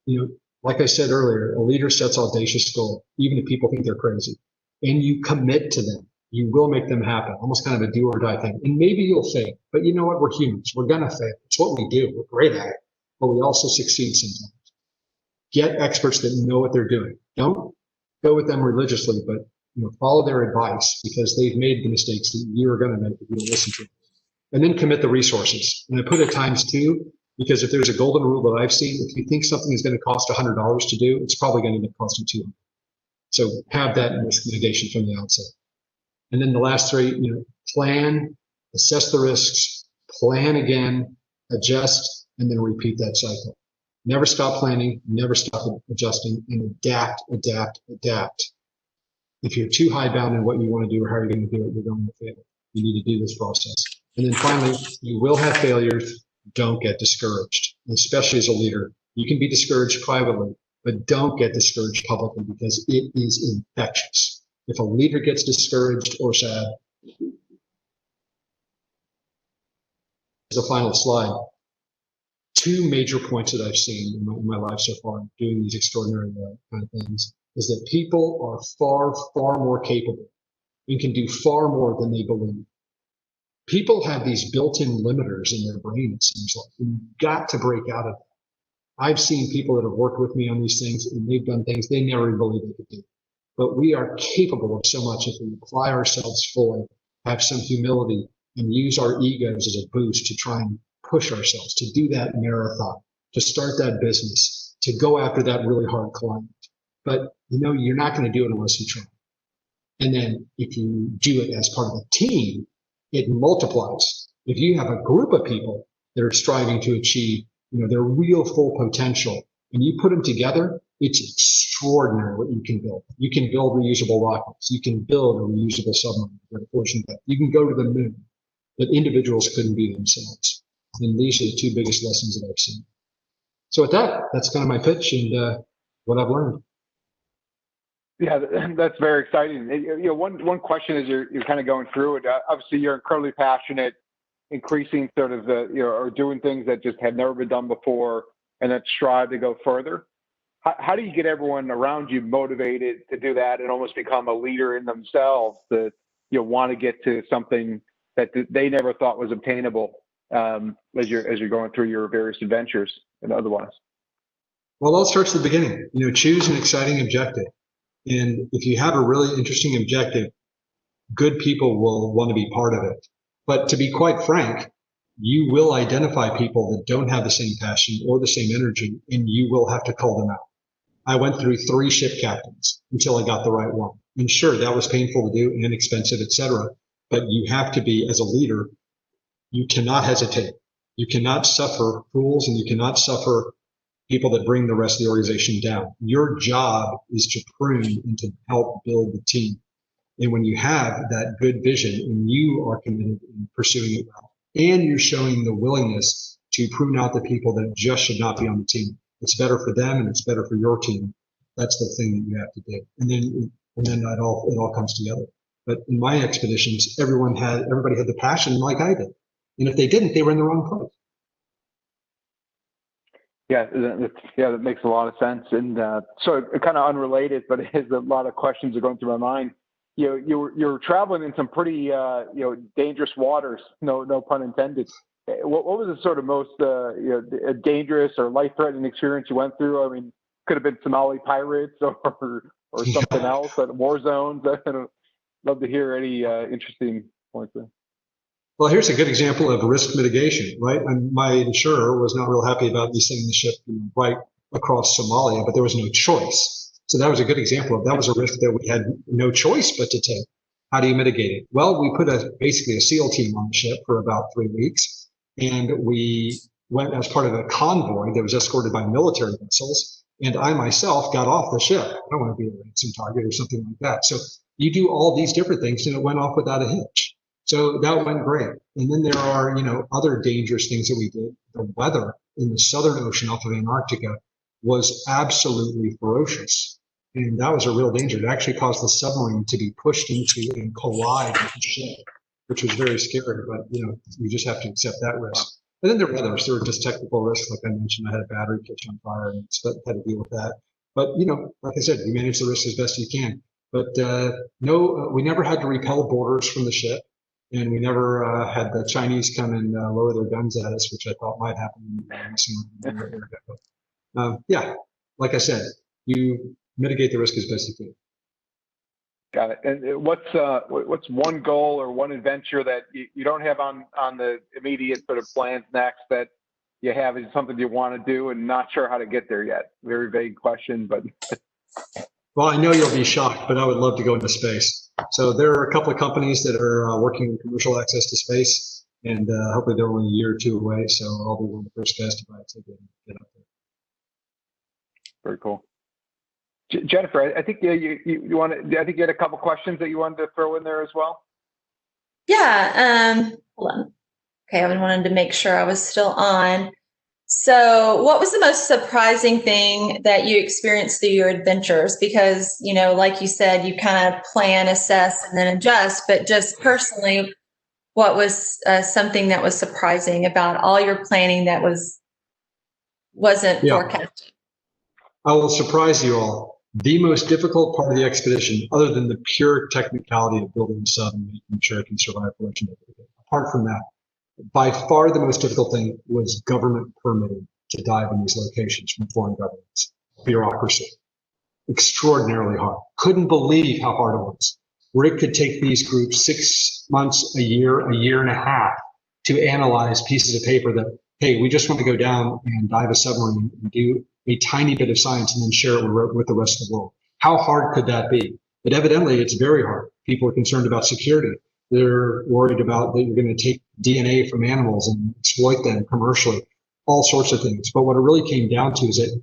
Like I said earlier, a leader sets audacious goals, even if people think they're crazy, and you commit to them. You will make them happen, almost kind of a do or die thing. And maybe you'll fail, but you know what? We're humans. We're going to fail. It's what we do. We're great at it, but we also succeed sometimes. Get experts that know what they're doing. Don't go with them religiously, but follow their advice, because they've made the mistakes that you're going to make if you don't listen to them. And then commit the resources. And I put it ×2, because if there's a golden rule that I've seen, if you think something is going to cost $100 to do, it's probably going to end up costing $200. So have that risk mitigation from the outset. And then the last 3, plan, assess the risks, plan again, adjust, and then repeat that cycle. Never stop planning, never stop adjusting, and adapt, adapt, adapt. If you're too high-bound in what you want to do or how you're going to do it, you're going to fail. You need to do this process. And then finally, you will have failures. Don't get discouraged, especially as a leader. You can be discouraged privately, but don't get discouraged publicly, because it is infectious. If a leader gets discouraged or sad, as a final slide, 2 major points that I've seen in my life so far doing these extraordinary kind of things is that people are far, far more capable and can do far more than they believe. People have these built-in limiters in their brain, it seems like. You've got to break out of that. I've seen people that have worked with me on these things, and they've done things they never even believed they could do. But we are capable of so much if we apply ourselves fully, have some humility, and use our egos as a boost to try and push ourselves, to do that marathon, to start that business, to go after that really hard client. But you're not going to do it unless you try. And then if you do it as part of a team, it multiplies. If you have a group of people that are striving to achieve their real full potential, and you put them together, it's extraordinary what you can build. You can build reusable rockets. You can build a reusable submarine. You can go to the moon, but individuals couldn't be themselves. And these are the 2 biggest lessons that I've seen. So with that, that's kind of my pitch and what I've learned. Yeah, that's very exciting. One question as you're kind of going through it, obviously you're incredibly passionate, increasing sort of or doing things that just have never been done before, and that strive to go further. How do you get everyone around you motivated to do that and almost become a leader in themselves to want to get to something that they never thought was obtainable as you're going through your various adventures and otherwise? Well, it starts at the beginning. Choose an exciting objective. And if you have a really interesting objective, good people will want to be part of it. But to be quite frank, you will identify people that don't have the same passion or the same energy, and you will have to call them out. I went through 3 ship captains until I got the right one. And sure, that was painful to do and expensive, etc. But you have to be, as a leader, you cannot hesitate. You cannot suffer fools, and you cannot suffer people that bring the rest of the organization down. Your job is to prune and to help build the team. And when you have that good vision and you are committed in pursuing it well, and you're showing the willingness to prune out the people that just should not be on the team, it's better for them and it's better for your team. That's the thing that you have to do. And then it all comes together. But in my expeditions, everybody had the passion like I did. And if they didn't, they were in the wrong place. Yeah, that makes a lot of sense. And so kind of unrelated, but it is a lot of questions are going through my mind. You're traveling in some pretty dangerous waters, no pun intended. What was the sort of most dangerous or life-threatening experience you went through? I mean, could have been Somali pirates or something else, war zones. I'd love to hear any interesting points there. Well, here's a good example of risk mitigation, right? And my insurer was not real happy about me sending the ship right across Somalia, but there was no choice. So that was a good example of that was a risk that we had no choice but to take. How do you mitigate it? Well, we put basically a SEAL team on the ship for about 3 weeks, and we went as part of a convoy that was escorted by military vessels. And I myself got off the ship. I don't want to be a ransom target or something like that. So you do all these different things, and it went off without a hitch. So that went great. And then there are, other dangerous things that we did. The weather in the Southern Ocean off of Antarctica was absolutely ferocious. And that was a real danger. It actually caused the submarine to be pushed into and collide with the ship, which was very scary, but you just have to accept that risk. And then there were others. There were just technical risks. Like I mentioned, I had a battery catch on fire and had to deal with that. But, like I said, you manage the risk as best you can. But no, we never had to repel boarders from the ship. And we never had the Chinese come and lower their guns at us, which I thought might happen. Yeah, like I said, you mitigate the risk as best you can. Got it. And what's one goal or one adventure that you don't have on the immediate sort of plans next that you have is something you want to do and not sure how to get there yet? Very vague question, but. Well, I know you'll be shocked, but I would love to go into space. So there are a couple of companies that are working on commercial access to space, and hopefully they're only a year or two away. So I'll be one of the first guys to buy a ticket and get up there. Very cool. Jennifer, I think you wanted. I think you had a couple questions that you wanted to throw in there as well. Yeah. Hold on. Okay, I wanted to make sure I was still on. So what was the most surprising thing that you experienced through your adventures? Because, like you said, you kind of plan, assess, and then adjust, but just personally, what was something that was surprising about all your planning that wasn't forecasted? I will surprise you all. The most difficult part of the expedition, other than the pure technicality of building a sub and making sure it can survive collection, apart from that, by far the most difficult thing was government permitting to dive in these locations from foreign governments. Bureaucracy. Extraordinarily hard. Couldn't believe how hard it was. Where it could take these groups 6 months, a year and a half to analyze pieces of paper that, hey, we just want to go down and dive a submarine and do a tiny bit of science and then share it with the rest of the world. How hard could that be? But evidently it's very hard. People are concerned about security. They're worried about that you're going to take DNA from animals and exploit them commercially, all sorts of things. But what it really came down to is that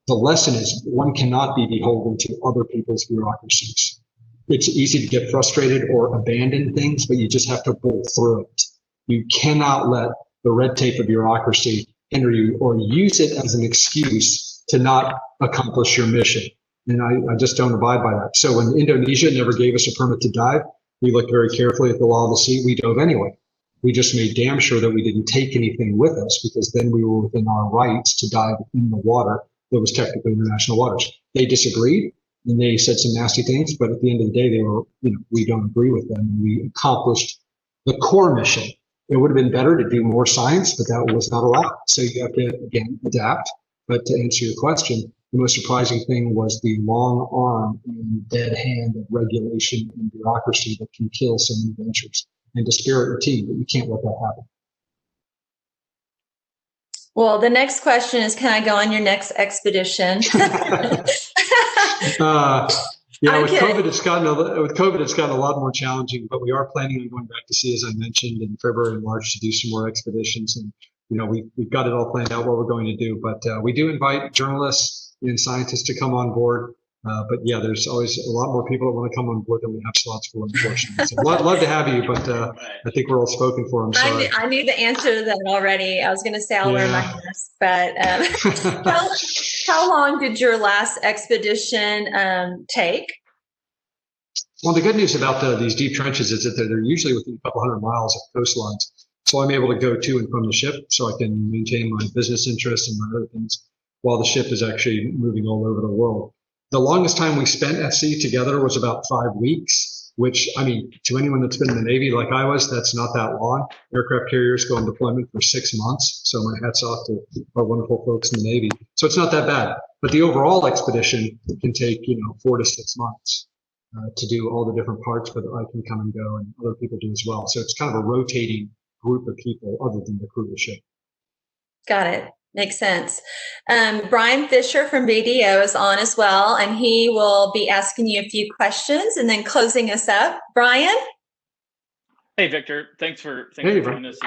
the lesson is one cannot be beholden to other people's bureaucracies. It's easy to get frustrated or abandon things, but you just have to pull through it. You cannot let the red tape of bureaucracy hinder you or use it as an excuse to not accomplish your mission. And I just don't abide by that. So when Indonesia never gave us a permit to dive, we looked very carefully at the law of the sea. We dove anyway. We just made damn sure that we didn't take anything with us because then we were within our rights to dive in the water that was technically international waters. They disagreed and they said some nasty things, but at the end of the day, they were, we don't agree with them. And we accomplished the core mission. It would have been better to do more science, but that was not allowed. So you have to, again, adapt. But to answer your question, the most surprising thing was the long arm and dead hand of regulation and bureaucracy that can kill so many ventures. And to spirit your team, but you can't let that happen. Well, the next question is, can I go on your next expedition? With COVID, it's gotten a lot more challenging. But we are planning on going back to sea, as I mentioned, in February and March to do some more expeditions. And we've got it all planned out what we're going to do. But we do invite journalists and scientists to come on board. But yeah, there's always a lot more people that want to come on board than we have slots for, unfortunately. So love to have you, but I think we're all spoken for. I'm sorry. I knew the answer to that already. I was going to say I'll learn my best, but how long did your last expedition take? Well, the good news about these deep trenches is that they're usually within a couple hundred miles of coastlines. So I'm able to go to and from the ship so I can maintain my business interests and my other things while the ship is actually moving all over the world. The longest time we spent at sea together was about 5 weeks, which, to anyone that's been in the Navy like I was, that's not that long. Aircraft carriers go on deployment for 6 months. So my hat's off to our wonderful folks in the Navy. So it's not that bad. But the overall expedition can take, 4 to 6 months to do all the different parts, but I can come and go and other people do as well. So it's kind of a rotating group of people other than the crew of the ship. Got it. Makes sense. Brian Fisher from BDO is on as well, and he will be asking you a few questions and then closing us up. Brian? Hey, Victor. Thanks for joining us.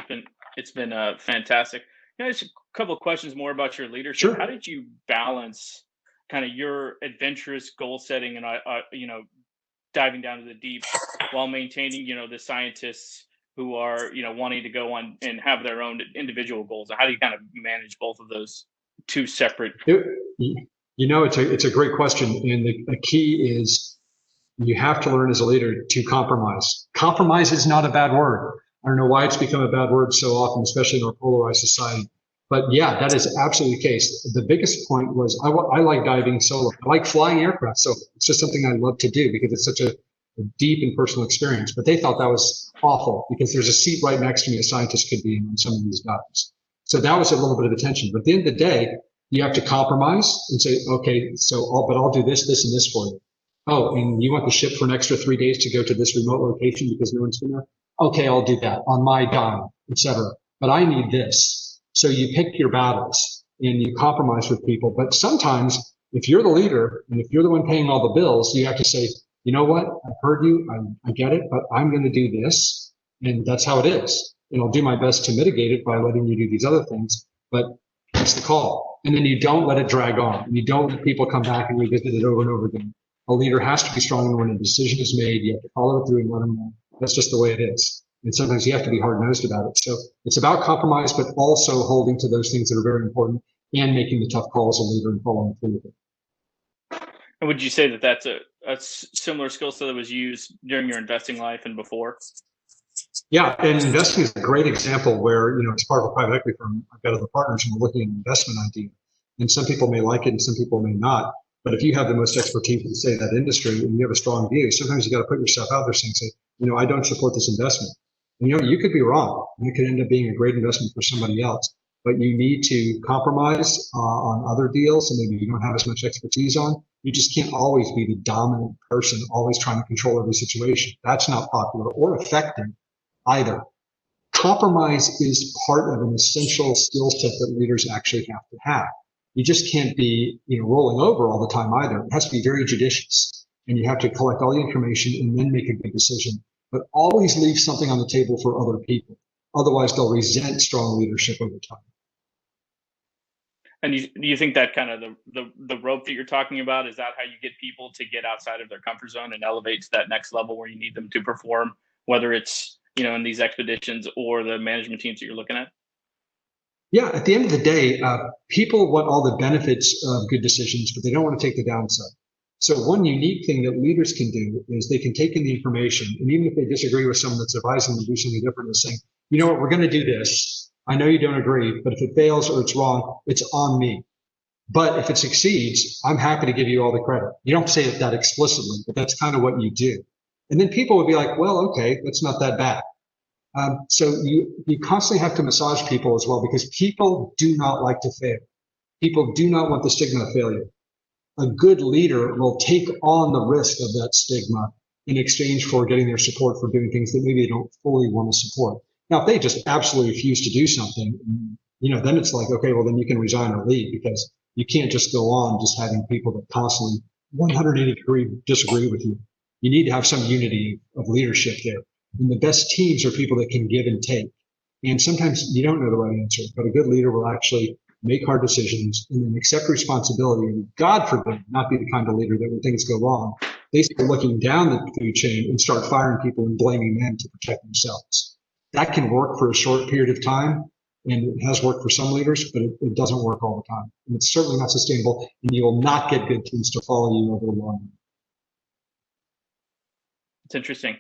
It's been fantastic. Just a couple of questions more about your leadership. Sure. How did you balance kind of your adventurous goal setting and diving down to the deep while maintaining the scientists who are, wanting to go on and have their own individual goals? How do you kind of manage both of those two separate It's a great question. And the key is you have to learn as a leader to compromise. Compromise is not a bad word. I don't know why it's become a bad word so often, especially in our polarized society. But yeah, that is absolutely the case. The biggest point was I like diving solo. I like flying aircraft. So it's just something I love to do because it's such a deep and personal experience. But they thought that was awful because there's a seat right next to me a scientist could be in on some of these dives. So that was a little bit of attention. But at the end of the day, you have to compromise and say, okay, but I'll do this, this, and this for you. Oh, and you want the ship for an extra 3 days to go to this remote location because no one's been there? Okay, I'll do that on my dime, etc. But I need this. So you pick your battles and you compromise with people. But sometimes if you're the leader and if you're the one paying all the bills, you have to say, you know what? I've heard you. I get it, but I'm going to do this. And that's how it is. And I'll do my best to mitigate it by letting you do these other things. But that's the call. And then you don't let it drag on. And you don't let people come back and revisit it over and over again. A leader has to be strong, and when a decision is made, you have to follow it through and let them know. That's just the way it is. And sometimes you have to be hard-nosed about it. So it's about compromise, but also holding to those things that are very important and making the tough calls as a leader and following through with it. And would you say that that's a similar skill set that was used during your investing life and before? Yeah, and investing is a great example where, as part of a private equity firm, I've got other partners and we're looking at an investment idea. And some people may like it and some people may not. But if you have the most expertise in, say, that industry and you have a strong view, sometimes you got to put yourself out there saying, I don't support this investment. And, you could be wrong. And it could end up being a great investment for somebody else. But you need to compromise on other deals and maybe you don't have as much expertise on. You just can't always be the dominant person, always trying to control every situation. That's not popular or effective either. Compromise is part of an essential skill set that leaders actually have to have. You just can't be, rolling over all the time either. It has to be very judicious, and you have to collect all the information and then make a good decision. But always leave something on the table for other people. Otherwise, they'll resent strong leadership over time. And do you think that kind of the rope that you're talking about, is that how you get people to get outside of their comfort zone and elevate to that next level where you need them to perform, whether it's in these expeditions or the management teams that you're looking at? Yeah, at the end of the day, people want all the benefits of good decisions, but they don't want to take the downside. So one unique thing that leaders can do is they can take in the information, and even if they disagree with someone that's advising them to do something different, is saying, you know what, we're going to do this. I know you don't agree, but if it fails or it's wrong, it's on me. But if it succeeds, I'm happy to give you all the credit. You don't say that explicitly, but that's kind of what you do. And then people would be like, well, okay, that's not that bad. So you constantly have to massage people as well, because people do not like to fail. People do not want the stigma of failure. A good leader will take on the risk of that stigma in exchange for getting their support for doing things that maybe they don't fully want to support. Now, if they just absolutely refuse to do something, then it's like, okay, well, then you can resign or leave, because you can't just go on just having people that constantly 180-degree disagree with you. You need to have some unity of leadership there. And the best teams are people that can give and take. And sometimes you don't know the right answer, but a good leader will actually make hard decisions and then accept responsibility. And God forbid, not be the kind of leader that when things go wrong, they start looking down the food chain and start firing people and blaming them to protect themselves. That can work for a short period of time, and it has worked for some leaders, but it doesn't work all the time. And it's certainly not sustainable, and you will not get good teams to follow you over the long run. It's interesting.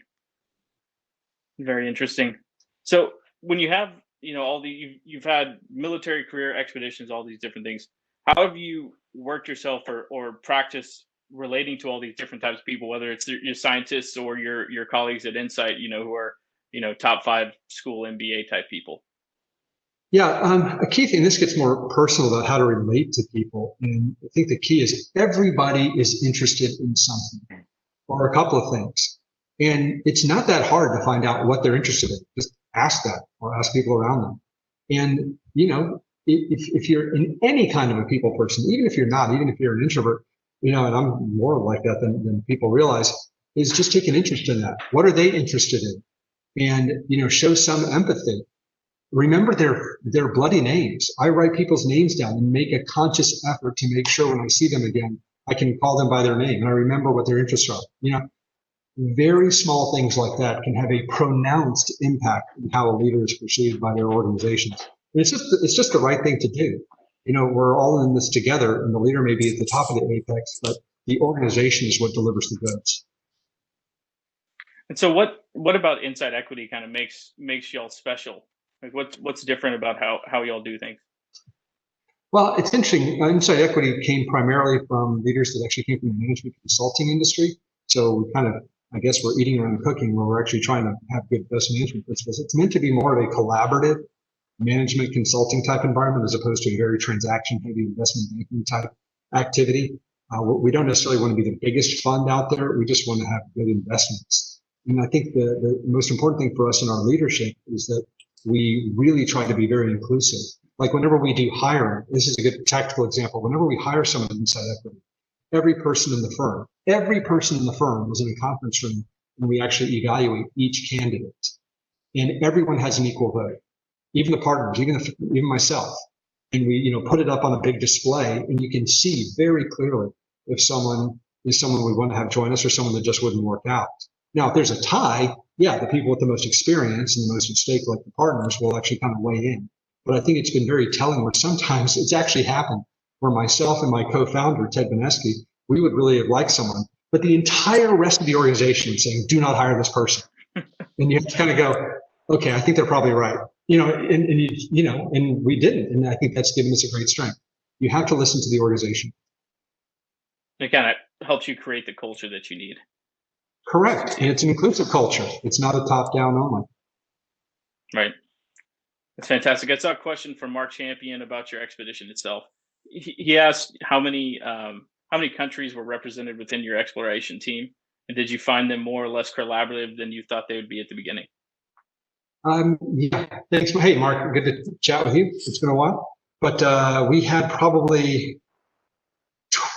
Very interesting. So when you have, you've had military career, expeditions, all these different things, how have you worked yourself or practiced relating to all these different types of people, whether it's your scientists or your colleagues at Insight, who are, top 5 school MBA type people? Yeah, a key thing, this gets more personal about how to relate to people. And I think the key is everybody is interested in something or a couple of things. And it's not that hard to find out what they're interested in. Just ask that or ask people around them. And, if you're in any kind of a people person, even if you're not, even if you're an introvert, and I'm more like that than people realize, is just take an interest in that. What are they interested in? And, show some empathy. Remember their bloody names. I write people's names down and make a conscious effort to make sure when I see them again, I can call them by their name and I remember what their interests are. Very small things like that can have a pronounced impact on how a leader is perceived by their organizations. And it's just the right thing to do. we're all in this together, and the leader may be at the top of the apex, but the organization is what delivers the goods. And so what about inside equity kind of makes y'all special? Like what's different about how y'all do things? Well, it's interesting. Inside equity came primarily from leaders that actually came from the management consulting industry. So we kind of, I guess we're eating our own cooking where we're actually trying to have good best management principles. It's meant to be more of a collaborative management consulting type environment as opposed to a very transaction heavy investment banking type activity. We don't necessarily want to be the biggest fund out there. We just want to have good investments. And I think the most important thing for us in our leadership is that we really try to be very inclusive. Like whenever we do hiring, this is a good tactical example. Whenever we hire someone inside equity, every person in the firm was in a conference room and we actually evaluate each candidate. And everyone has an equal vote, even the partners, even myself. And we, put it up on a big display, and you can see very clearly if someone is someone we want to have join us or someone that just wouldn't work out. Now, if there's a tie, yeah, the people with the most experience and the most at stake, like the partners, will actually kind of weigh in. But I think it's been very telling where sometimes it's actually happened where myself and my co-founder, Ted Beneski, we would really have liked someone, but the entire rest of the organization was saying, do not hire this person. And you have to kind of go, okay, I think they're probably right. And we didn't. And I think that's given us a great strength. You have to listen to the organization. It kind of helps you create the culture that you need. Correct. And it's an inclusive culture. It's not a top-down only. Right. That's fantastic. I saw a question from Mark Champion about your expedition itself. He asked how many countries were represented within your exploration team, and did you find them more or less collaborative than you thought they would be at the beginning? Yeah. Thanks. Hey, Mark, good to chat with you. It's been a while, but we had probably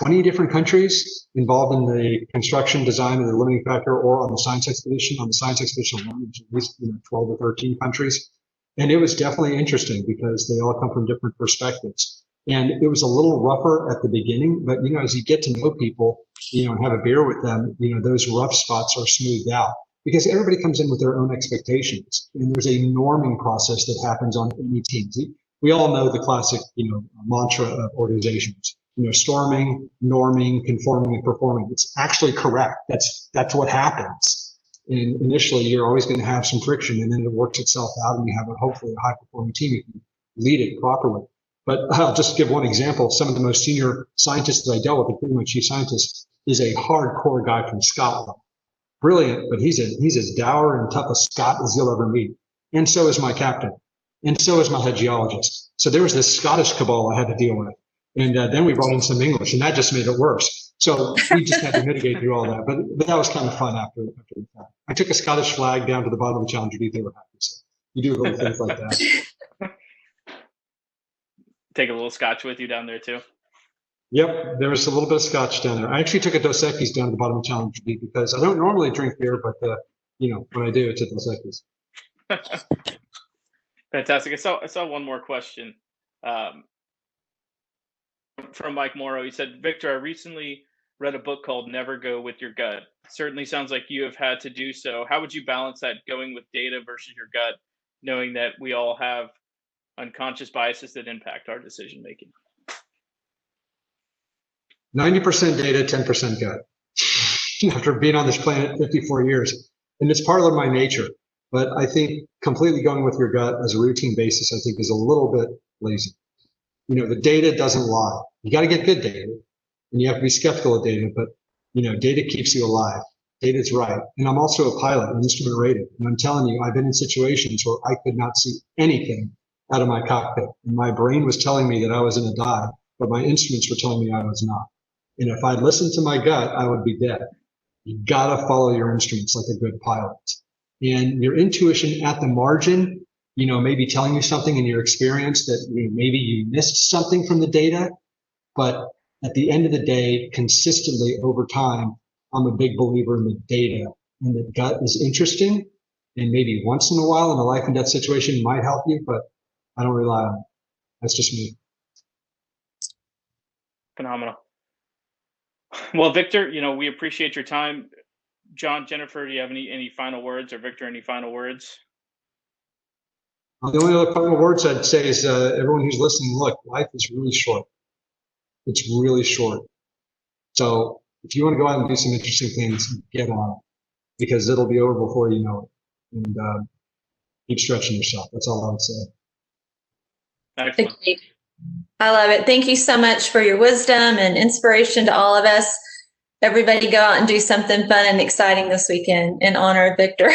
20 different countries involved in the construction design of the limiting factor or on the science expedition. On the science expedition alone, which at least 12 or 13 countries. And it was definitely interesting because they all come from different perspectives. And it was a little rougher at the beginning, but as you get to know people, and have a beer with them, those rough spots are smoothed out because everybody comes in with their own expectations. And there's a norming process that happens on any team. We all know the classic, mantra of organizations, storming, norming, conforming, and performing. It's actually correct. That's what happens. And initially, you're always going to have some friction, and then it works itself out, and you have hopefully a high-performing team who can lead it properly. But I'll just give one example. Some of the most senior scientists that I dealt with, including my chief scientist, is a hardcore guy from Scotland. Brilliant, but he's as dour and tough a Scot as you'll ever meet. And so is my captain. And so is my head geologist. So there was this Scottish cabal I had to deal with. And then we brought in some English, and that just made it worse. So we just had to mitigate through all that. But that was kind of fun after the fact. I took a Scottish flag down to the bottom of the Challenger Deep. They were happy. So you do little things like that. Take a little scotch with you down there too? Yep, there was a little bit of scotch down there. I actually took a Dos Equis down to the bottom of the Challenger Deep because I don't normally drink beer, but when I do, it's a Dos Equis. Fantastic. I saw one more question from Mike Morrow. He said, Victor, I recently read a book called Never Go With Your Gut. Certainly sounds like you have had to do so. How would you balance that going with data versus your gut, knowing that we all have unconscious biases that impact our decision making? 90% data, 10% gut. After being on this planet 54 years, and it's part of my nature. But I think completely going with your gut as a routine basis, I think, is a little bit lazy. The data doesn't lie. You got to get good data, and you have to be skeptical of data. But data keeps you alive. Data's right. And I'm also a pilot, an instrument rated, and I'm telling you, I've been in situations where I could not see anything out of my cockpit, and my brain was telling me that I was in a dive, but my instruments were telling me I was not. And if I'd listened to my gut, I would be dead. You got to follow your instruments like a good pilot. And your intuition at the margin, maybe telling you something in your experience that maybe you missed something from the data. But at the end of the day, consistently over time, I'm a big believer in the data, and the gut is interesting. And maybe once in a while in a life and death situation might help you, but I don't rely on it. That's just me. Phenomenal. Well, Victor, we appreciate your time. John, Jennifer, do you have any final words, or Victor, any final words? The only other final words I'd say is everyone who's listening, look, life is really short. It's really short. So if you want to go out and do some interesting things, get on it, because it'll be over before you know it. And keep stretching yourself. That's all I would say. Excellent. I love it. Thank you so much for your wisdom and inspiration to all of us. Everybody go out and do something fun and exciting this weekend in honor of Victor.